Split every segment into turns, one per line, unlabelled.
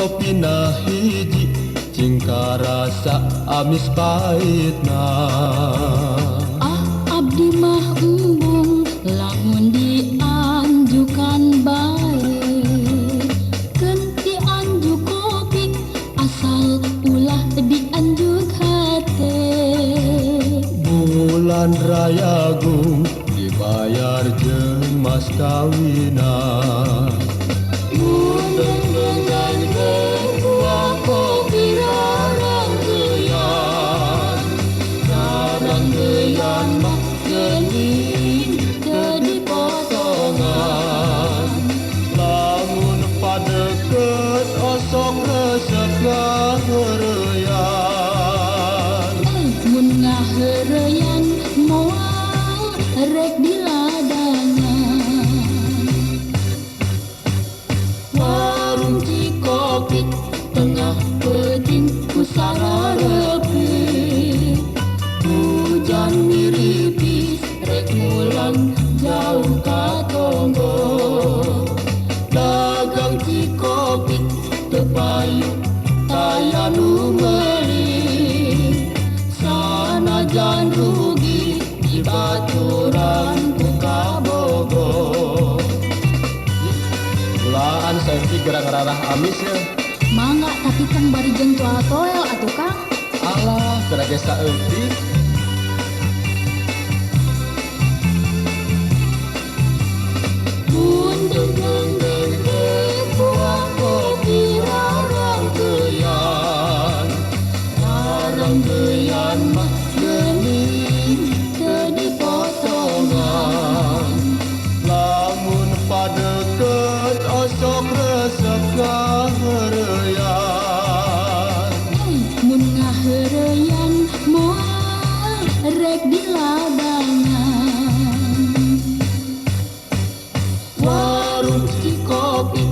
kopi na hiji cingka rasa amis pahitna.
Abdi mah embung lamun dianjukan bae, keun dianjuk kopi asal ulah dianjuk hate.
Bulan raya gung dibayar jeung mas kawinan. Mundeng dengan buah kopi rarang geyan, rarang geyan mah geuning teu dipotongan. Lamun padeukeut osok resep ngaheureyan.
Mun ngaheureyan moal rek di ladangan.
Warung Cikopi tengah peuting ku sararepi. Hujan miripis rek mulang jauh ka tonggo. Dagang Cikopi teu payu aya nu meuli. Sanajan rugi dibaturan ku kabogo. Ulaan senti gerang rarah amis ya.
Mangga tapi kan bari jeung tual toel atuh Kang.
Alah, gerage saeutik. Mundeng buah kopi rarang geyan, rarang geyan mah geuning teu dipotongan. Lamun padeukeut osok resep ngaheureyan.
Mun ngaheureyan moal rek di ladangan.
Warung Cikopi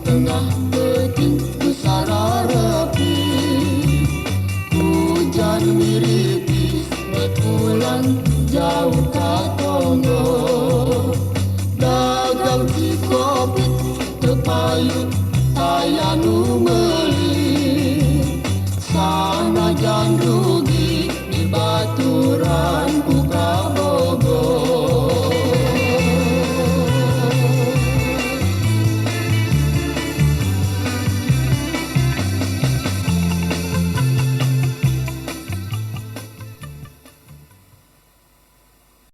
tengah peuting ku sararepi. Hujan miripis rek pulang jauh ka tonggo. Dagang Cikopi teu payu aya nu meuli.